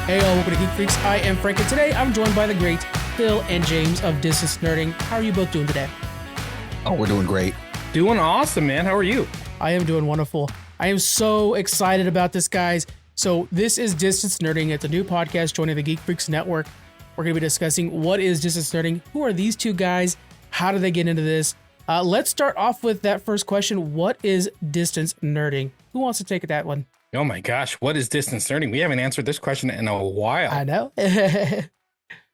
Hey, all, welcome to Geek Freaks. I am Frank, and today I'm joined by the great Phil and James of Distance Nerding. How are you both doing today? Oh, we're doing great. Doing awesome, man. How are you? I am doing wonderful. I am so excited about this, guys. So this is Distance Nerding. It's a new podcast joining the Geek Freaks Network. We're going to be discussing what is distance nerding, who are these two guys, how do they get into this? Let's start off with that first question. What is distance nerding? Who wants to take that one? Oh my gosh, what is distance learning? We haven't answered this question in a while. I know.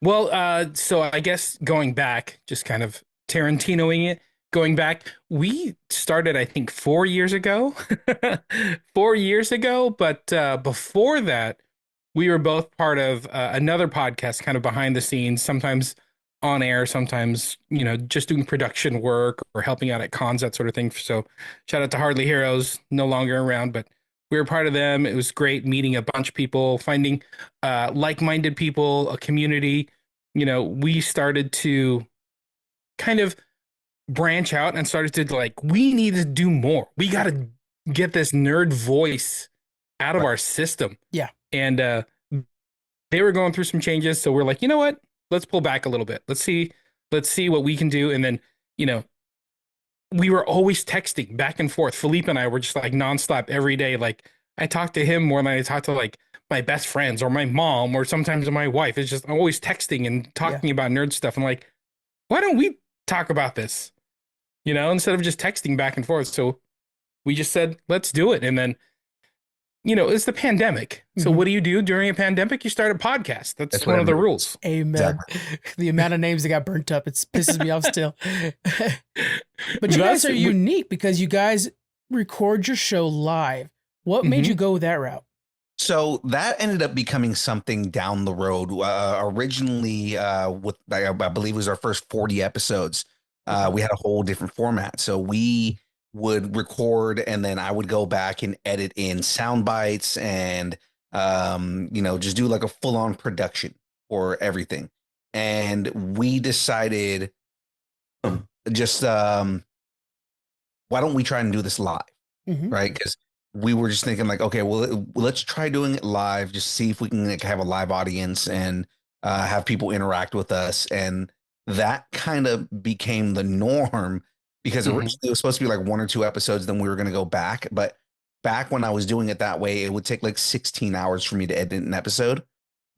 Well, so I guess going back, just kind of Tarantinoing it, going back, we started, I think, 4 years ago. 4 years ago. But before that, we were both part of another podcast, kind of behind the scenes, sometimes on air, sometimes, you know, just doing production work or helping out at cons, that sort of thing. So shout out to Hardly Heroes, no longer around, but we were part of them. It was great meeting a bunch of people, finding like-minded people, a community. You know, we started to kind of branch out and started to we need to do more. We got to get this nerd voice out of our system. Yeah. And they were going through some changes. So we're like, you know what? Let's pull back a little bit. Let's see what we can do. And then, you know, we were always texting back and forth. Philippe and I were just like nonstop every day. Like I talked to him more than I talked to like my best friends or my mom or sometimes my wife. It's just always texting and talking about nerd stuff. I'm like, why don't we talk about this? You know, instead of just texting back and forth. So we just said, let's do it. And then, you know, it's the pandemic. So what do you do during a pandemic? You start a podcast. That's one of the rules. Amen. Exactly. The amount of names that got burnt up, it pisses me off still. But you guys are unique because you guys record your show live. What made you go that route? So that ended up becoming something down the road. Originally, with I believe it was our first 40 episodes. We had a whole different format. So we would record and then I would go back and edit in sound bites and, you know, just do like a full on production for everything. And we decided just, why don't we try and do this live? Right. Because we were just thinking like, okay, well, let's try doing it live, just see if we can have a live audience and have people interact with us. And that kind of became the norm. Because originally it was supposed to be like 1 or 2 episodes, then we were going to go back. But back when I was doing it that way, it would take like 16 hours for me to edit an episode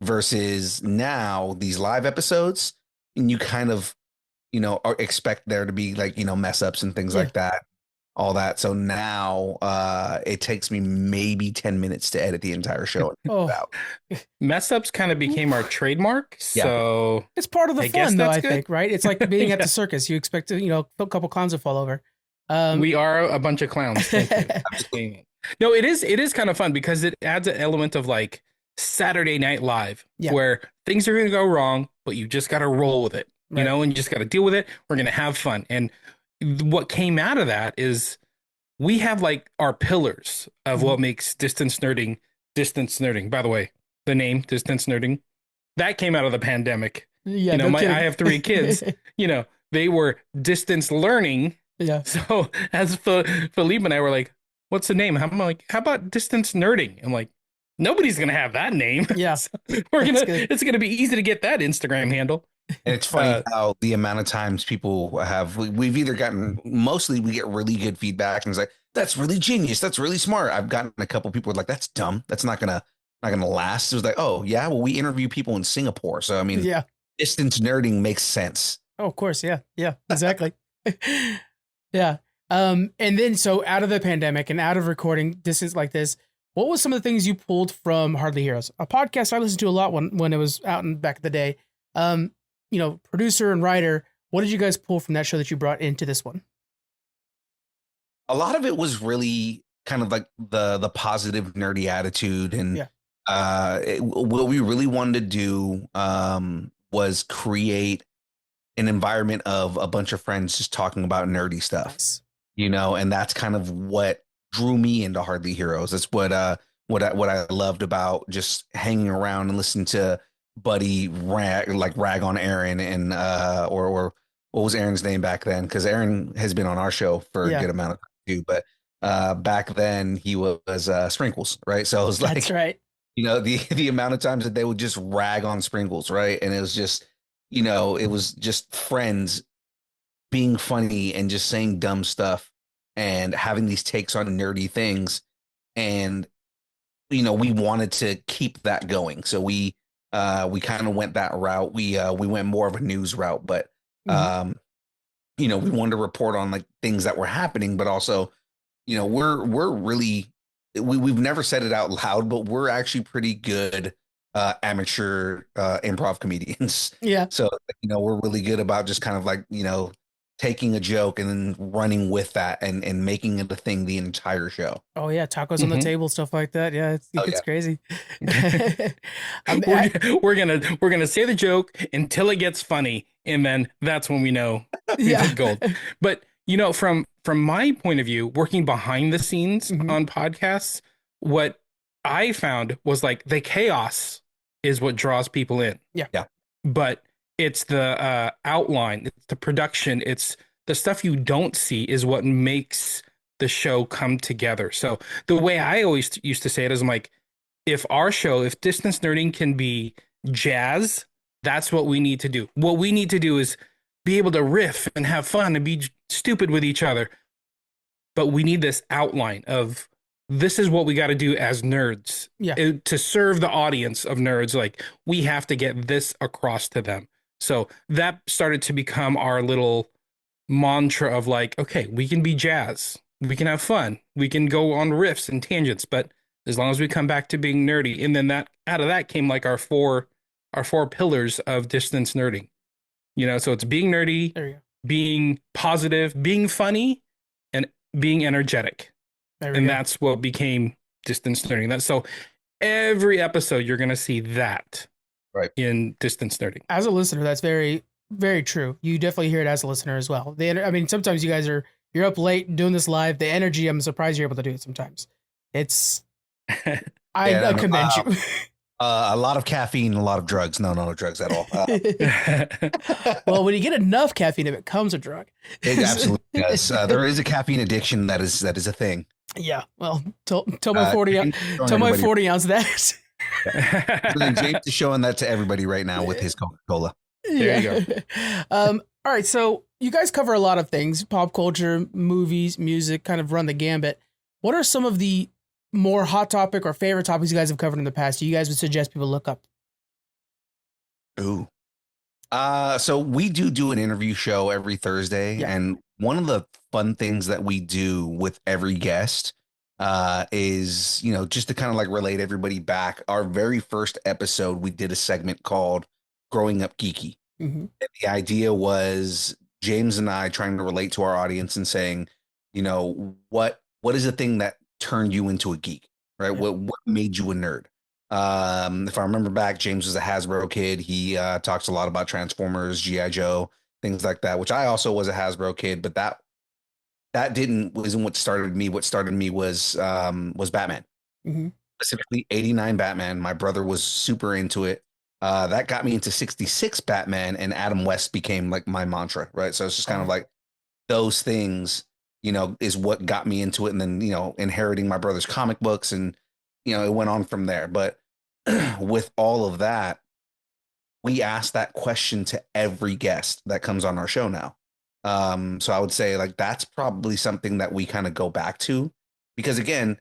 versus now these live episodes. And you kind of, you know, expect there to be like, you know, mess ups and things like that, all that. So now it takes me maybe 10 minutes to edit the entire show. Mess ups kind of became our trademark. So it's part of the fun, though, I think, right? It's like being at the circus. You expect to, you know, a couple clowns to fall over. We are a bunch of clowns. Thank you. No, it is kind of fun because it adds an element of like Saturday Night Live where things are going to go wrong, but you just got to roll with it, you know, and you just got to deal with it. We're going to have fun. And what came out of that is we have like our pillars of what makes distance nerding. By the way, the name distance nerding that came out of the pandemic. Yeah, you know, I have 3 kids. You know, they were distance learning. Yeah. So as Philippe and I were like, "What's the name?" I'm like, "How about distance nerding?" I'm like, "Nobody's gonna have that name." Yeah, so it's gonna be easy to get that Instagram handle. And it's funny how the amount of times people we've either gotten, mostly we get really good feedback and it's like, that's really genius. That's really smart. I've gotten a couple people like, that's dumb. That's not gonna last. It was like, oh yeah, well, we interview people in Singapore. So, I mean, distance nerding makes sense. Oh, of course. Yeah. Yeah, exactly. Yeah. And then, so out of the pandemic and out of recording distance like this, what was some of the things you pulled from Hardly Heroes? A podcast I listened to a lot when it was out in back in the day. You know, producer and writer, what did you guys pull from that show that you brought into this one? A lot of it was really kind of like the positive nerdy attitude. And what we really wanted to do was create an environment of a bunch of friends just talking about nerdy stuff. Nice. You know, and that's kind of what drew me into Hardly Heroes. That's what I loved about just hanging around and listening to Buddy rag on Aaron and or what was Aaron's name back then? Because Aaron has been on our show for a good amount of time too. But back then he was Sprinkles, right? So it was like, that's right. You know, the amount of times that they would just rag on Sprinkles, right? And it was just, it was just friends being funny and just saying dumb stuff and having these takes on nerdy things. And, we wanted to keep that going. So we kind of went that route. We went more of a news route, but um, we wanted to report on like things that were happening, but also, we're really we've never said it out loud, but we're actually pretty good amateur improv comedians. Yeah. So, we're really good about just kind of like, taking a joke and then running with that and making it a thing the entire show. Oh yeah, tacos on the table, stuff like that. Yeah, it gets crazy. We're gonna say the joke until it gets funny, and then that's when we know it's gold. But from my point of view, working behind the scenes on podcasts, what I found was like the chaos is what draws people in. Yeah. But it's the outline, it's the production, it's the stuff you don't see is what makes the show come together. So the way I always used to say it is, I'm like, if Distance Nerding can be jazz, that's what we need to do. What we need to do is be able to riff and have fun and be stupid with each other. But we need this outline of, this is what we got to do as nerds to serve the audience of nerds. Like, we have to get this across to them. So that started to become our little mantra of like, okay, we can be jazz, we can have fun, we can go on riffs and tangents, but as long as we come back to being nerdy. And then that out of that came like our four pillars of Distance Nerding. So it's being nerdy, being positive, being funny, and being energetic. And that's what became Distance Nerding. That's so every episode you're gonna see that in Distance Nerding. As a listener, that's very, very true. You definitely hear it as a listener as well. I mean, sometimes you guys you're up late doing this live. The energy, I'm surprised you're able to do it sometimes. It's I commend you. A lot of caffeine, a lot of drugs. No drugs at all. Well, when you get enough caffeine, it becomes a drug. It absolutely does. There is a caffeine addiction that is a thing. Yeah. Well, tell my 40 ounce that. James is showing that to everybody right now with his Coca-Cola. There you go. All right. So you guys cover a lot of things: pop culture, movies, music, kind of run the gambit. What are some of the more hot topic or favorite topics you guys have covered in the past you guys would suggest people look up? Ooh. So we do an interview show every Thursday. Yeah. And one of the fun things that we do with every guest is, just to kind of like relate everybody back. Our very first episode, we did a segment called Growing Up Geeky. And the idea was James and I trying to relate to our audience and saying, what is the thing that turned you into a geek, right? Yeah. What made you a nerd? If I remember back, James was a Hasbro kid. He talks a lot about Transformers, G.I. Joe, things like that, which I also was a Hasbro kid, but that wasn't what started me. What started me was Batman. Specifically 89 Batman. My brother was super into it. That got me into 66 Batman, and Adam West became like my mantra, right? So it's just kind of like those things, is what got me into it. And then, inheriting my brother's comic books, and, it went on from there. But with all of that, we ask that question to every guest that comes on our show now. So I would say like, that's probably something that we kind of go back to, because again,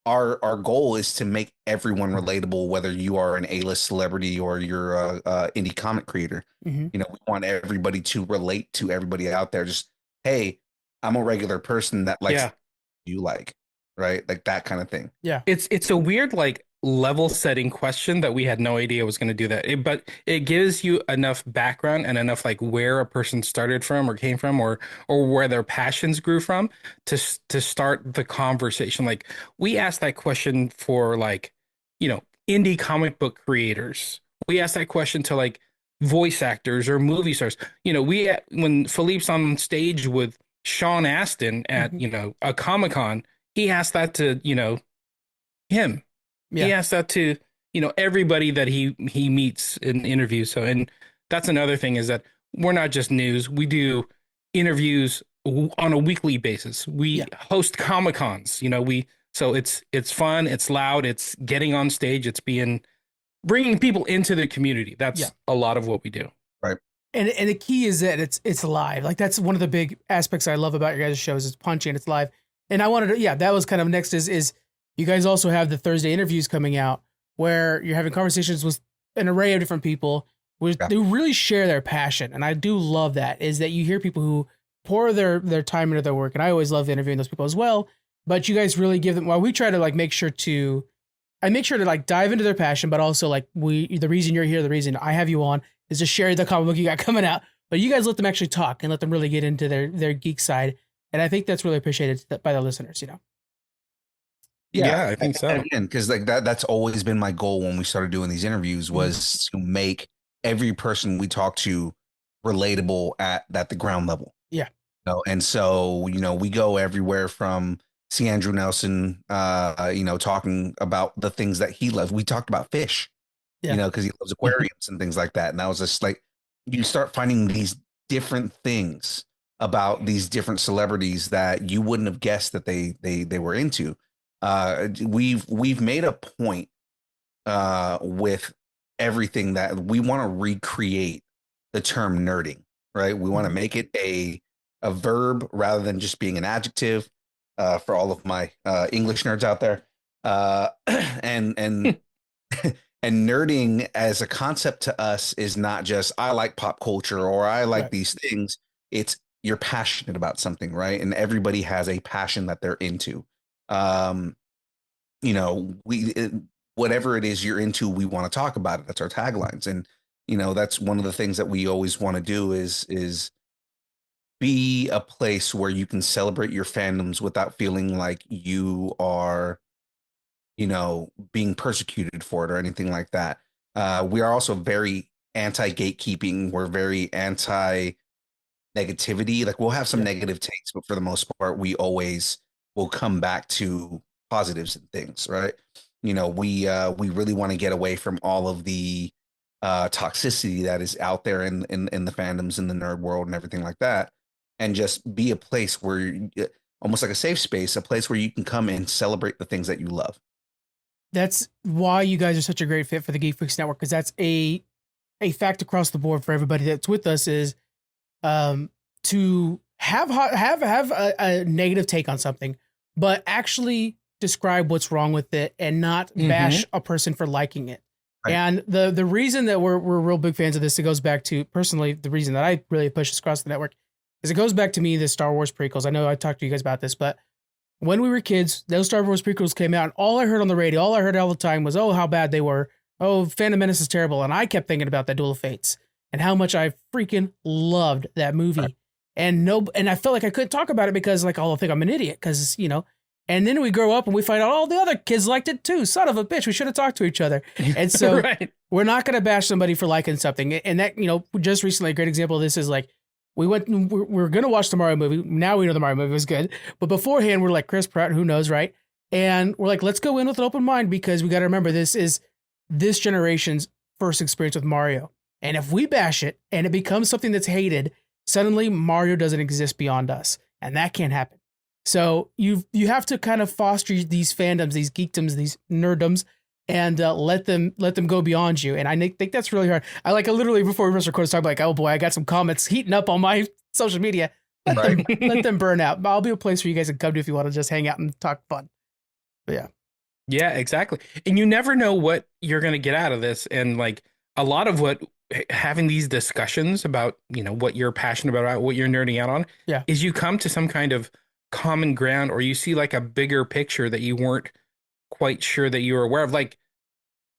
our goal is to make everyone relatable, whether you are an A-list celebrity or you're a indie comic creator. We want everybody to relate to everybody out there. Just, hey, I'm a regular person that likes you like, right? Like that kind of thing. Yeah. It's a weird, like, level setting question that we had no idea was going to do that. But it gives you enough background and enough like where a person started from or came from or where their passions grew from to start the conversation. Like, we asked that question for like, indie comic book creators. We asked that question to like voice actors or movie stars. When Philippe's on stage with Sean Astin at, a Comic-Con, he asked that to, him. Yeah. He asked that to, everybody that he meets in interviews. So, and that's another thing, is that we're not just news. We do interviews on a weekly basis. We host Comic-Cons. We So it's fun, it's loud, it's getting on stage, it's bringing people into the community. Yeah. That's a lot of what we do. Right. And the key is that it's live. Like that's one of the big aspects I love about your guys' shows. It's punchy and it's live. And I wanted to, yeah, that was kind of next is you guys also have the Thursday interviews coming out where you're having conversations with an array of different people who really share their passion. And I do love that, is that you hear people who pour their time into their work. And I always love interviewing those people as well. But you guys really give them, while we try to like make sure to like dive into their passion, but also like the reason you're here, the reason I have you on is to share the comic book you got coming out. But you guys let them actually talk and let them really get into their geek side. And I think that's really appreciated by the listeners, you know? Yeah, I think so. Again, because like that's always been my goal when we started doing these interviews, was to make every person we talk to relatable at the ground level. Yeah. And so, we go everywhere from see Andrew Nelson, talking about the things that he loves. We talked about fish, because he loves aquariums and things like that. And I was just like, you start finding these different things about these different celebrities that you wouldn't have guessed that they were into. We've made a point with everything that we want to recreate the term nerding, right? We want to make it a verb rather than just being an adjective, for all of my English nerds out there. And and nerding as a concept to us is not just I like pop culture or I like these things. It's you're passionate about something, right? And everybody has a passion that they're into. Whatever it is you're into, we want to talk about it. That's our taglines. And, that's one of the things that we always want to do is be a place where you can celebrate your fandoms without feeling like you are, being persecuted for it or anything like that. We are also very anti-gatekeeping. We're very anti-negativity. Like we'll have some negative takes, but for the most part, we always will come back to positives and things, right? We really want to get away from all of the toxicity that is out there in the fandoms, in the nerd world and everything like that, and just be a place where almost like a safe space, a place where you can come and celebrate the things that you love. That's why you guys are such a great fit for the Geek Freaks Network, because that's a fact across the board for everybody that's with us is to have a negative take on something, but actually describe what's wrong with it and not bash a person for liking it. Right. And the reason that we're real big fans of this, it goes back to personally the reason that I really push this across the network is it goes back to me, the Star Wars prequels. I know I talked to you guys about this, but when we were kids, those Star Wars prequels came out and all I heard on the radio, all I heard all the time was, oh, how bad they were. Oh, Phantom Menace is terrible. And I kept thinking about that Duel of Fates and how much I freaking loved that movie. Right. And I felt like I couldn't talk about it because like, I'll think I'm an idiot because, and then we grow up and we find out all the other kids liked it too. Son of a bitch. We should have talked to each other. And so we're not going to bash somebody for liking something. And that, just recently, a great example of this is like, we're going to watch the Mario movie. Now we know the Mario movie was good. But beforehand, we're like Chris Pratt, who knows, right? And we're like, let's go in with an open mind because we got to remember this is this generation's first experience with Mario. And if we bash it and it becomes something that's hated, suddenly Mario doesn't exist beyond us. And that can't happen. So you have to kind of foster these fandoms, these geekdoms, these nerddoms, and let them go beyond you. And I think that's really hard. I literally before we recorded, talk like, oh boy, I got some comments heating up on my social media. Let them burn out. I'll be a place where you guys can come to if you want to just hang out and talk fun. But yeah. Yeah, exactly. And you never know what you're going to get out of this. And like a lot of what having these discussions about, what you're passionate about, what you're nerding out on, is you come to some kind of common ground or you see like a bigger picture that you weren't quite sure that you were aware of. Like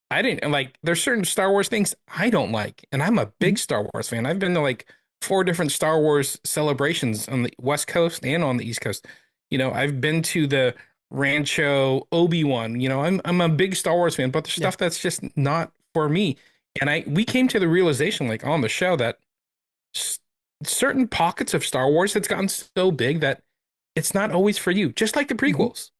I didn't like there's certain Star Wars things I don't like, and I'm a big Star Wars fan. I've been to like 4 different Star Wars celebrations on the West Coast and on the East Coast. I've been to the Rancho Obi-Wan. I'm a big Star Wars fan, but there's stuff that's just not for me. And we came to the realization like on the show that certain pockets of Star Wars has gotten so big that it's not always for you, just like the prequels.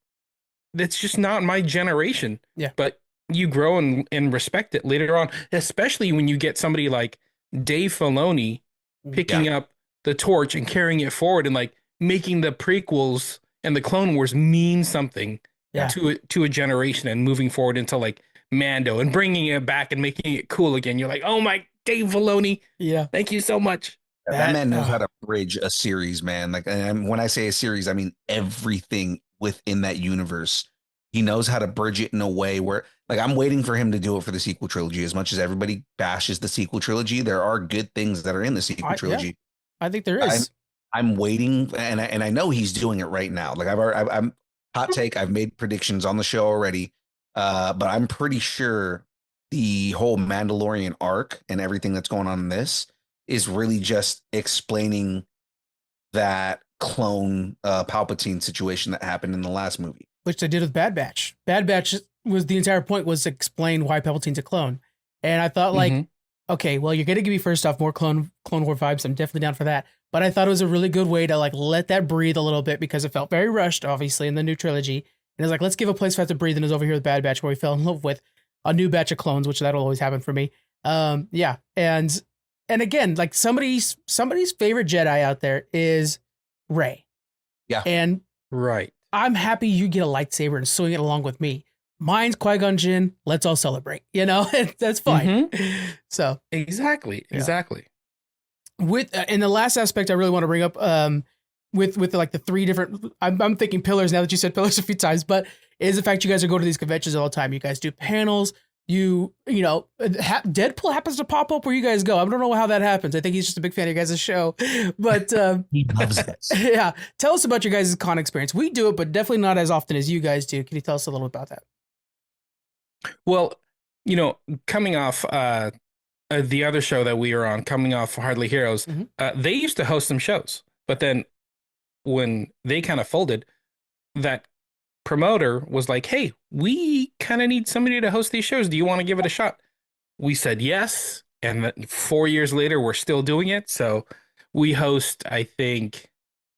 That's just not my generation. Yeah. But you grow and respect it later on, especially when you get somebody like Dave Filoni picking up the torch and carrying it forward and like making the prequels and the Clone Wars mean something Yeah. to a generation and moving forward into like Mando and bringing it back and making it cool again. You're like, oh my, Dave Filoni, Yeah. thank you so much. That man knows how to bridge a series, man. Like, and when I say a series, I mean everything within that universe. He knows how to bridge it in a way where, like, I'm waiting for him to do it for the sequel trilogy. As much as everybody bashes the sequel trilogy, there are good things that are in the sequel trilogy. I think there is. I'm waiting, and I know he's doing it right now. Like, I'm hot take. I've made predictions on the show already, but I'm pretty sure the whole Mandalorian arc and everything that's going on in this is really just explaining that clone Palpatine situation that happened in the last movie, which they did with Bad Batch. Bad Batch was the entire point was to explain why Palpatine's a clone, and I thought like, okay, well, you're gonna give me first off more Clone War vibes. I'm definitely down for that. But I thought it was a really good way to like let that breathe a little bit because it felt very rushed, obviously, in the new trilogy. And it was like, let's give a place for that to breathe. And it was over here with Bad Batch where we fell in love with a new batch of clones, which that'll always happen for me. Yeah. And again, like somebody's favorite Jedi out there is Rey. Yeah. And right. I'm happy you get a lightsaber and swing it along with me. Mine's Qui-Gon Jinn. Let's all celebrate. You know, that's fine. So exactly. With in the last aspect, I really want to bring up with like the three different. I'm thinking pillars now that you said pillars a few times, but is the fact you guys are going to these conventions all the time. You guys do panels. You know, Deadpool happens to pop up where you guys go. I don't know how that happens. I think he's just a big fan of your guys' show, but he loves this. Yeah, tell us about your guys' con experience. We do it, but definitely not as often as you guys do. Can you tell us a little bit about that? Well, you know, coming off the other show that we were on, coming off Hardly Heroes, they used to host some shows, but then when they kind of folded, that promoter was like, hey, we kind of need somebody to host these shows. Do you want to give it a shot? We said yes. And 4 years later, we're still doing it. So we host, I think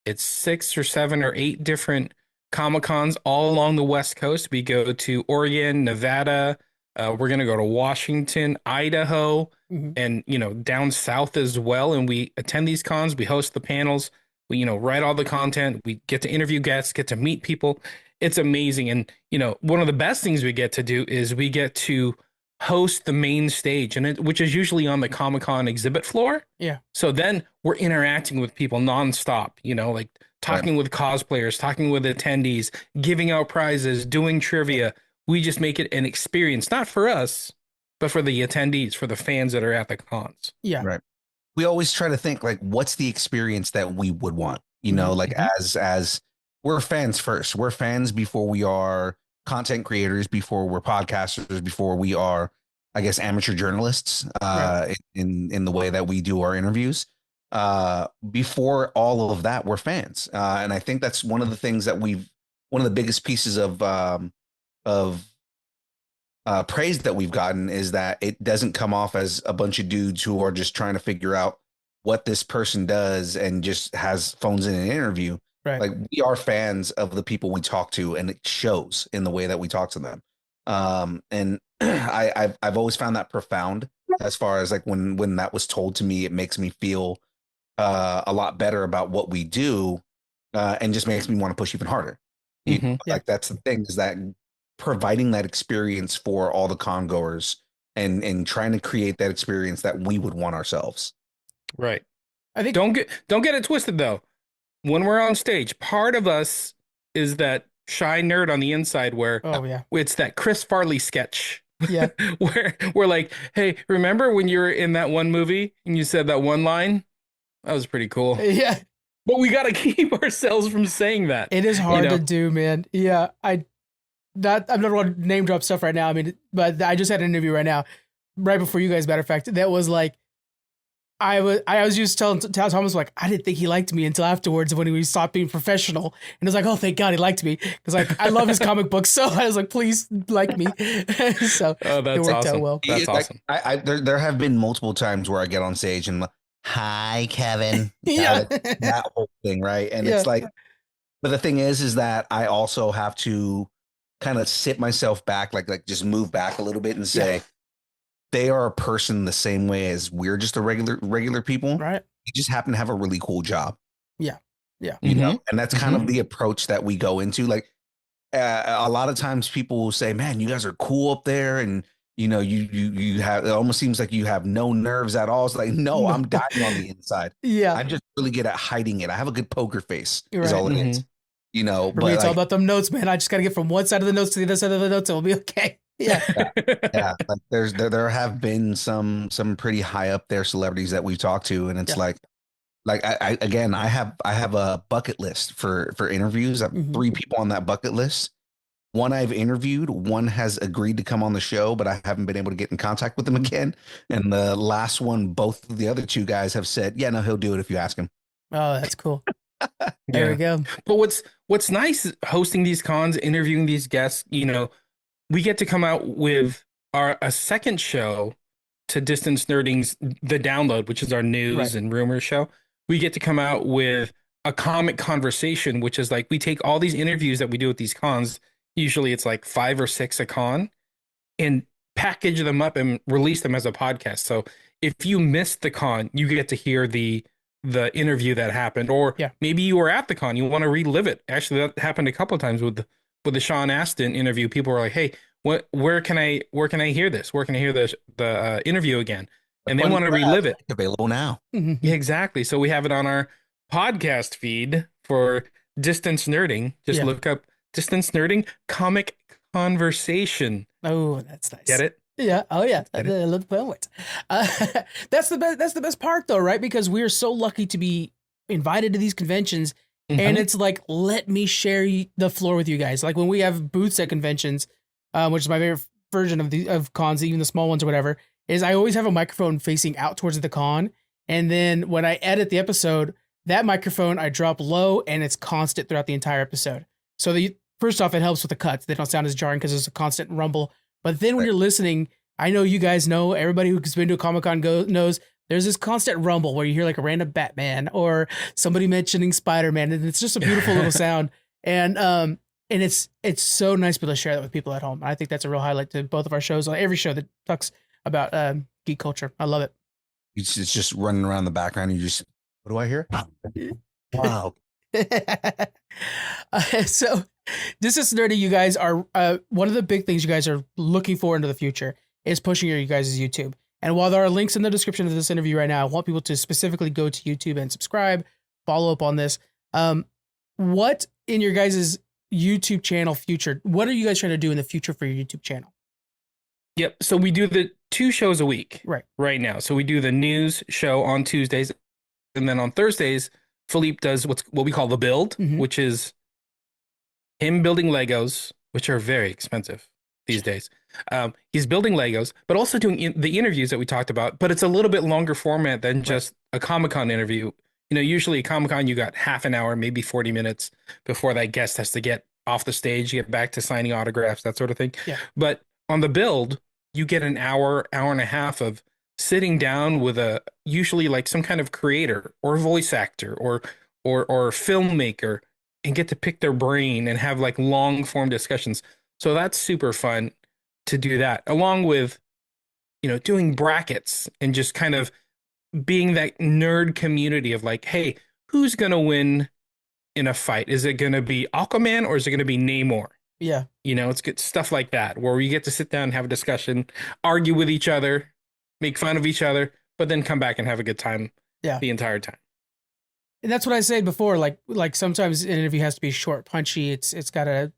it's 6 or 7 or 8 different Comic-Cons all along the West Coast. We go to Oregon, Nevada. We're going to go to Washington, Idaho, and, you know, down south as well. And we attend these cons. We host the panels. We, you know, write all the content. We get to interview guests, get to meet people. It's amazing. And, you know, one of the best things we get to do is we get to host the main stage, and which is usually on the Comic-Con exhibit floor. Yeah. So then we're interacting with people nonstop, you know, like talking with cosplayers, talking with attendees, giving out prizes, doing trivia. We just make it an experience, not for us, but for the attendees, for the fans that are at the cons. Yeah. Right. We always try to think like, what's the experience that we would want? You know, like as we're fans first. We're fans before we are content creators, before we're podcasters, before we are, I guess, amateur journalists in the way that we do our interviews. Before all of that, we're fans. And I think that's one of the things that one of the biggest pieces of praise that we've gotten is that it doesn't come off as a bunch of dudes who are just trying to figure out what this person does and just has phones in an interview. Right. Like, we are fans of the people we talk to, and it shows in the way that we talk to them. And I've always found that profound as far as like when that was told to me, it makes me feel a lot better about what we do, and just makes me want to push even harder. You know, like, that's the thing, is that providing that experience for all the con goers and trying to create that experience that we would want ourselves. Right. I think don't get it twisted though. When we're on stage, part of us is that shy nerd on the inside where it's that Chris Farley sketch. Yeah. where we're like, hey, remember when you were in that one movie and you said that one line? That was pretty cool. Yeah. But we got to keep ourselves from saying that. It is hard to do, man. Yeah. I'm not going to name drop stuff right now. I mean, but I just had an interview right now, right before you guys, matter of fact, that was like, I was just telling Thomas, like, I didn't think he liked me until afterwards when he stopped being professional. And I was like, oh, thank God he liked me. Because, like, I love his comic books. So I was like, please like me. So that's it worked out well. That's awesome. There have been multiple times where I get on stage and, hi, Kevin. Yeah. That whole thing, right? And it's like, but the thing is that I also have to kind of sit myself back, like just move back a little bit and say, they are a person the same way as we're just a regular people. Right. They just happen to have a really cool job. Yeah. Yeah. You know, and that's kind of the approach that we go into. Like, a lot of times people will say, man, you guys are cool up there. And, you have, it almost seems like you have no nerves at all. It's like, no, No. I'm dying on the inside. Yeah. I'm just really good at hiding it. I have a good poker face You're is right. all it is, For me, but it's all like, about them notes, man. I just got to get from one side of the notes to the other side of the notes, and we'll be okay. Yeah. yeah, like there have been some pretty high up there celebrities that we've talked to. And it's like again, I have a bucket list for interviews. I have 3 people on that bucket list. One I've interviewed, one has agreed to come on the show, but I haven't been able to get in contact with them again. And the last one, both of the other 2 guys have said, yeah, no, he'll do it if you ask him. Oh, that's cool. There we go. But what's nice hosting these cons, interviewing these guests, we get to come out with a second show to Distance Nerding's The Download, which is our news and rumors show. We get to come out with a comic conversation, which is like we take all these interviews that we do at these cons. Usually it's like 5 or 6 a con, and package them up and release them as a podcast. So if you missed the con, you get to hear the interview that happened, or maybe you were at the con, you want to relive it. Actually, that happened a couple of times with the Sean Astin interview. People were like, "Hey, where can I hear this? Where can I hear the interview again?" And they want to relive it. Available now. Yeah, exactly. So we have it on our podcast feed for Distance Nerding. Just look up Distance Nerding Comic Conversation. Oh, that's nice. Get it? Yeah. Oh, yeah. I love the poet. That's the best. That's the best part, though, right? Because we are so lucky to be invited to these conventions, and it's like, let me share the floor with you guys. Like when we have booths at conventions, which is my favorite version of cons, even the small ones or whatever, is I always have a microphone facing out towards the con, and then when I edit the episode, that microphone I drop low, and it's constant throughout the entire episode. So first off, it helps with the cuts; they don't sound as jarring because there's a constant rumble. But then when you're listening, I know you guys know, everybody who's been to a Comic-Con knows there's this constant rumble where you hear like a random Batman or somebody mentioning Spider-Man, and it's just a beautiful little sound. And it's so nice to be able to share that with people at home. I think that's a real highlight to both of our shows, on every show that talks about geek culture. I love it. It's just running around the background. You just, what do I hear? Wow. So this is nerdy. You guys are one of the big things you guys are looking for into the future is pushing you guys' YouTube. And while there are links in the description of this interview right now, I want people to specifically go to YouTube and subscribe, follow up on this. What in your guys' YouTube channel future, what are you guys trying to do in the future for your YouTube channel? Yep. So we do the 2 shows a week right now. So we do the news show on Tuesdays, and then on Thursdays, Philippe does what we call the build, which is him building Legos, which are very expensive these days. He's building Legos, but also doing the interviews that we talked about. But it's a little bit longer format than just a Comic-Con interview. Usually a Comic-Con, you got half an hour, maybe 40 minutes before that guest has to get off the stage, get back to signing autographs, that sort of thing. Yeah. But on the build, you get an hour and a half of sitting down with usually like some kind of creator or voice actor or filmmaker, and get to pick their brain and have like long form discussions. So that's super fun to do that, along with, doing brackets and just kind of being that nerd community of like, hey, who's going to win in a fight? Is it going to be Aquaman or is it going to be Namor? Yeah. It's good stuff like that, where we get to sit down and have a discussion, argue with each other, make fun of each other, but then come back and have a good time the entire time. And that's what I said before. Like sometimes an interview has to be short, punchy. It's got it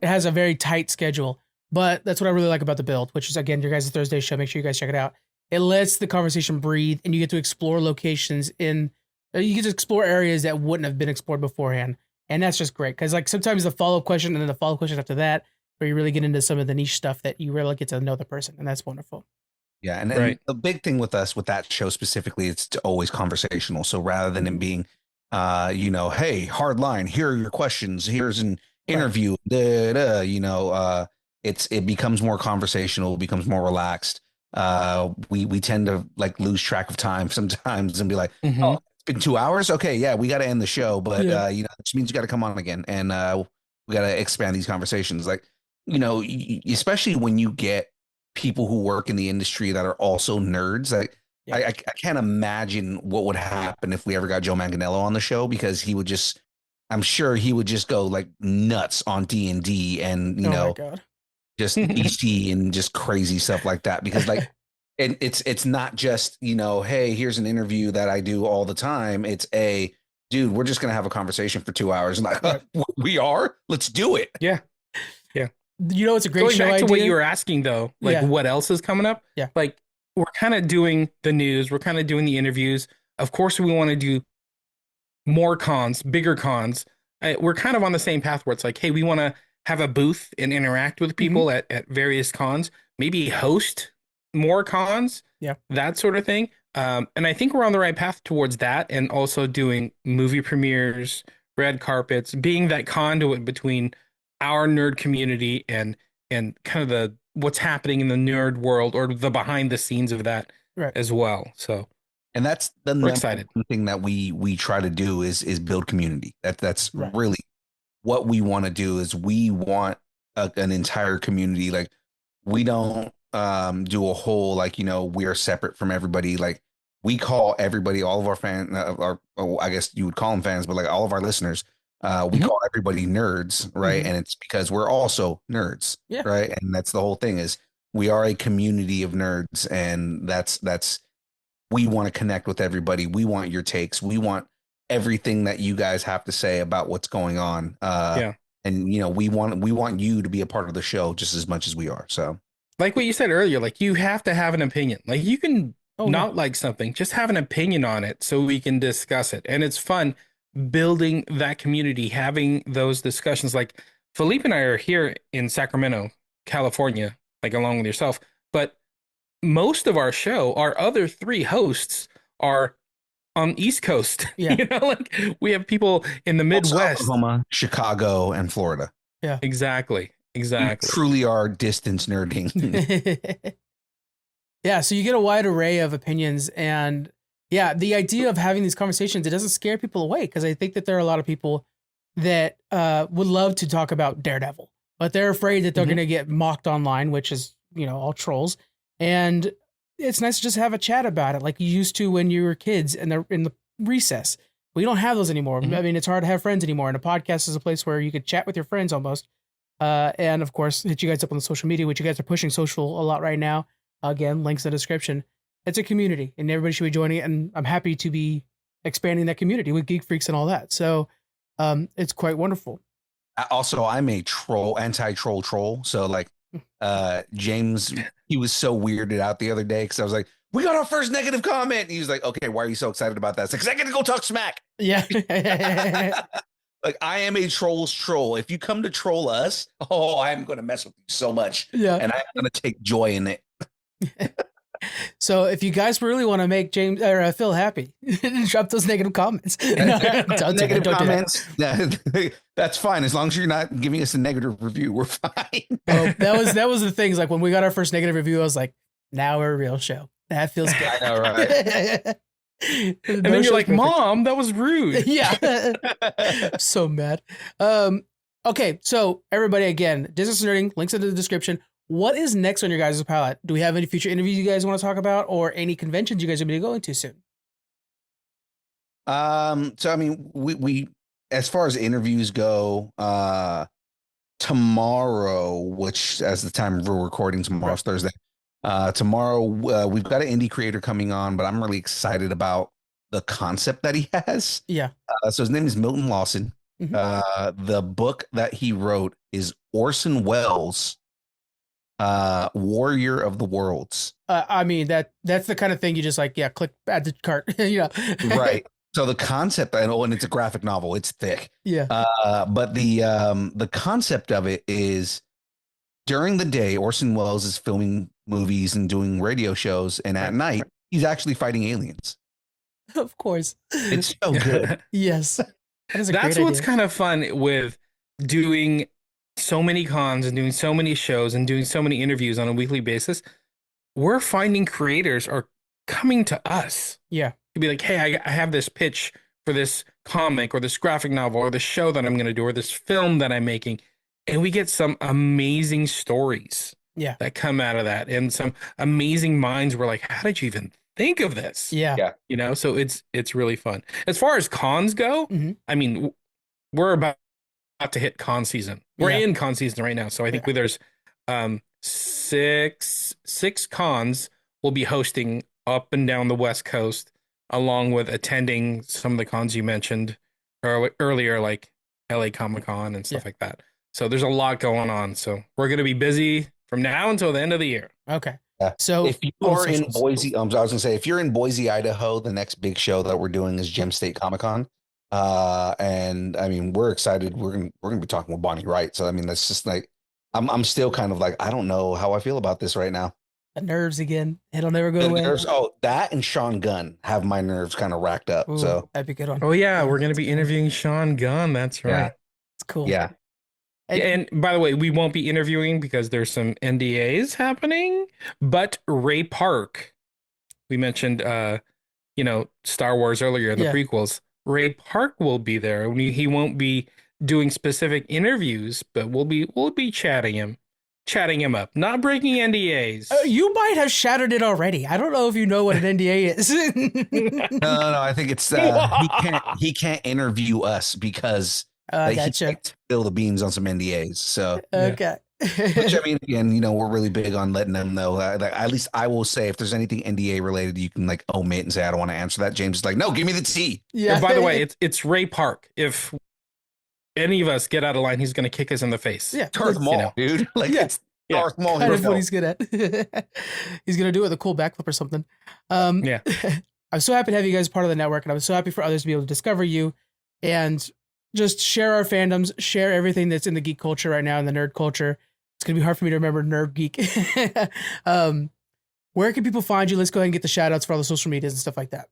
has a very tight schedule, but that's what I really like about the build, which is, again, your guys' Thursday show. Make sure you guys check it out. It lets the conversation breathe, and you get to explore locations you get to explore areas that wouldn't have been explored beforehand. And that's just great. Cause like sometimes the follow-up question and then the follow-up question after that, where you really get into some of the niche stuff that you really get to know the person. And that's wonderful. Yeah. And the big thing with us, with that show specifically, it's always conversational. So rather than it being, hey, hard line, here are your questions, here's an interview, it becomes more conversational, becomes more relaxed. We tend to like lose track of time sometimes and be like, oh, it's been 2 hours. Okay. Yeah. We got to end the show, but which means you got to come on again. And, we got to expand these conversations. Like, especially when you get people who work in the industry that are also nerds. Like, I can't imagine what would happen if we ever got Joe Manganiello on the show, because he would just I'm sure he would just go like nuts on D&D and, Oh my god. just EC and just crazy stuff like that. Because like, and it's not just, hey, here's an interview that I do all the time. It's dude, we're just going to have a conversation for 2 hours. And like, we are, let's do it. Yeah. Yeah. It's a great Going show back to idea. what you were asking though, like what else is coming up? Yeah. Like we're kind of doing the news. We're kind of doing the interviews. Of course, we want to do more cons, bigger cons. We're kind of on the same path where it's like, hey, we want to have a booth and interact with people at various cons, maybe host more cons, that sort of thing. And I think we're on the right path towards that, and also doing movie premieres, red carpets, being that conduit between our nerd community and kind of the what's happening in the nerd world or the behind the scenes of that as well. So, and that's the we're excited. thing that we try to do is build community. That's really what we want to do. Is we want an entire community. Like we don't do a whole like we are separate from everybody. Like we call everybody, all of our fans, I guess you would call them fans, but like all of our listeners, we call everybody nerds, right? And it's because we're also nerds, right? And that's the whole thing is we are a community of nerds, and that's we want to connect with everybody. We want your takes. We want everything that you guys have to say about what's going on. And we want you to be a part of the show just as much as we are. So like what you said earlier, like you have to have an opinion. Like you can like something, just have an opinion on it so we can discuss it. And it's fun building that community, having those discussions. Like Philippe and I are here in Sacramento, California, like along with yourself, but most of our show, our other three hosts are on East Coast. Like we have people in the Midwest, Oklahoma, Chicago, and Florida. Yeah, exactly. We truly are distance nerding. Yeah, so you get a wide array of opinions, and the idea of having these conversations, it doesn't scare people away, because I think that there are a lot of people that would love to talk about Daredevil, but they're afraid that they're going to get mocked online, which is all trolls. And it's nice to just have a chat about it like you used to when you were kids and they're in the recess. We don't have those anymore. I mean, it's hard to have friends anymore. And a podcast is a place where you could chat with your friends almost. And of course, hit you guys up on the social media, which you guys are pushing social a lot right now. Again, links in the description. It's a community and everybody should be joining it. And I'm happy to be expanding that community with Geek Freaks and all that. So it's quite wonderful. Also, I'm a anti-troll troll. So like James, he was so weirded out the other day because I was like, we got our first negative comment. And he was like, okay, why are you so excited about that? It's like, because I get to go talk smack. Yeah. Like, I am a troll's troll. If you come to troll us, I'm going to mess with you so much. Yeah. And I'm going to take joy in it. So if you guys really want to make James or Phil happy, drop those negative comments. Negative comments. That's fine. As long as you're not giving us a negative review, we're fine. Well, that was the things. Like when we got our first negative review, I was like, now we're a real show. That feels good. I know, right? And then you're like, perfect. Mom, that was rude. Yeah. So mad. Okay, so everybody, again, Distance Nerding, links in the description. What is next on your guys' palette? Do we have any future interviews you guys want to talk about, or any conventions you guys are going to be going to soon? So I mean, we as far as interviews go, tomorrow, which as the time we're recording, tomorrow's Thursday. Tomorrow we've got an indie creator coming on, but I'm really excited about the concept that he has. Yeah. So his name is Milton Lawson. The book that he wrote is Orson Welles' Warrior of the Worlds. I mean, that's the kind of thing you just like, click add to cart. Right. So the concept, and it's a graphic novel, it's thick. Yeah. But the concept of it is, during the day, Orson Welles is filming movies and doing radio shows, and at night he's actually fighting aliens. Of course. It's so good. Yes. That's what's kind of fun with doing so many cons and doing so many shows and doing so many interviews on a weekly basis. We're finding creators are coming to us. Yeah. To be like, hey, I have this pitch for this comic or this graphic novel or this show that I'm going to do or this film that I'm making. And we get some amazing stories that come out of that, and some amazing minds were like, how did you even think of this? Yeah. So it's really fun. As far as cons go, I mean, we're about to hit con season. We're Yeah. in con season right now. So I think there's six cons we'll be hosting up and down the West Coast, along with attending some of the cons you mentioned earlier, like LA Comic-Con and stuff like that. So there's a lot going on. So we're going to be busy from now until the end of the year. Okay. Yeah. So if you are in Boise, I was gonna say, if you're in Boise, Idaho, the next big show that we're doing is Gem State Comic Con. And I mean, we're excited. We're gonna be talking with Bonnie Wright. So I mean, that's just like, I'm still kind of like, I don't know how I feel about this right now. the nerves again. It'll never go away. Nerves, that and Sean Gunn have my nerves kind of racked up. Ooh, so that'd be a good one. Oh yeah, we're going to be interviewing Sean Gunn. That's right. Yeah. It's cool. Yeah. And by the way, we won't be interviewing because there's some NDAs happening, but Ray Park, we mentioned, Star Wars earlier in the prequels. Ray Park will be there. He won't be doing specific interviews, but we'll be chatting him up, not breaking NDAs. You might have shattered it already. I don't know if you know what an NDA is. No, I think it's he can't interview us because he can't spill the beans on some NDAs. So okay. Which I mean, again, we're really big on letting them know. At least I will say, if there's anything NDA related, you can like omit and say I don't want to answer that. James is like, no, give me the tea. Yeah. And by the way, it's Ray Park. If any of us get out of line, he's going to kick us in the face. Yeah, Darth Maul, dude. Like it's Darth Maul. Kind of what he's good at. He's gonna do it with a cool backflip or something. Yeah. I'm so happy to have you guys part of the network, and I'm so happy for others to be able to discover you and just share our fandoms, share everything that's in the geek culture right now, in the nerd culture. It's gonna be hard for me to remember Nerd Geek. Where can people find you? Let's go ahead and get the shout outs for all the social medias and stuff like that.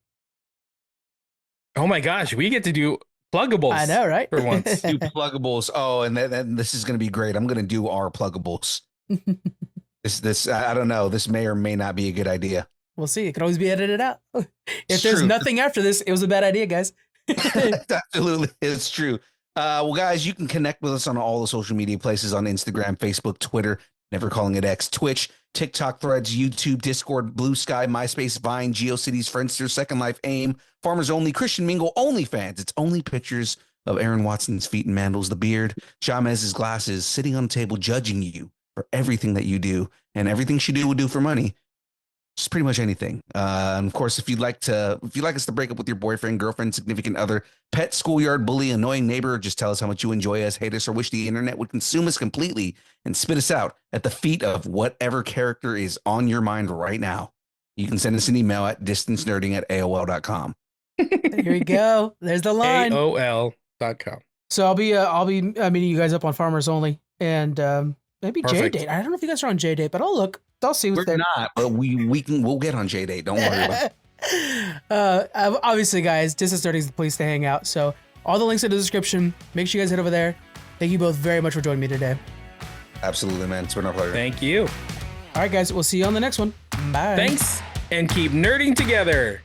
Oh my gosh, we get to do pluggables. I know, right? For once. Do pluggables. Oh, and then this is going to be great. I'm going to do our pluggables. This I don't know. This may or may not be a good idea. We'll see. It could always be edited out. If there's nothing after this, it was a bad idea, guys. Absolutely, it's true. Well, guys, you can connect with us on all the social media places on Instagram, Facebook, Twitter, never calling it X, Twitch, TikTok, Threads, YouTube, Discord, Blue Sky, MySpace, Vine, GeoCities, Friendster, Second Life, AIM, Farmers Only, Christian Mingle, OnlyFans. It's only pictures of Aaron Watson's feet and Mandels, the beard, Jamez's glasses, sitting on the table judging you for everything that you do and everything she would do for money. Just pretty much anything. And of course, if you'd like us to break up with your boyfriend, girlfriend, significant other, pet, schoolyard bully, annoying neighbor, just tell us how much you enjoy us, hate us, or wish the internet would consume us completely and spit us out at the feet of whatever character is on your mind right now. You can send us an email at distancenerding@aol.com. Here we go. There's the line. AOL.com. So I'll be meeting you guys up on Farmers Only and maybe Perfect. J-Date. I don't know if you guys are on J-Date, but I'll look. I'll see what's We're there. not, but we'll get on J-Date. Don't worry about it. Obviously, guys, Distance Nerding is the place to hang out. So all the links in the description. Make sure you guys head over there. Thank you both very much for joining me today. Absolutely, man. It's been our pleasure. Thank you. All right, guys. We'll see you on the next one. Bye. Thanks, and keep nerding together.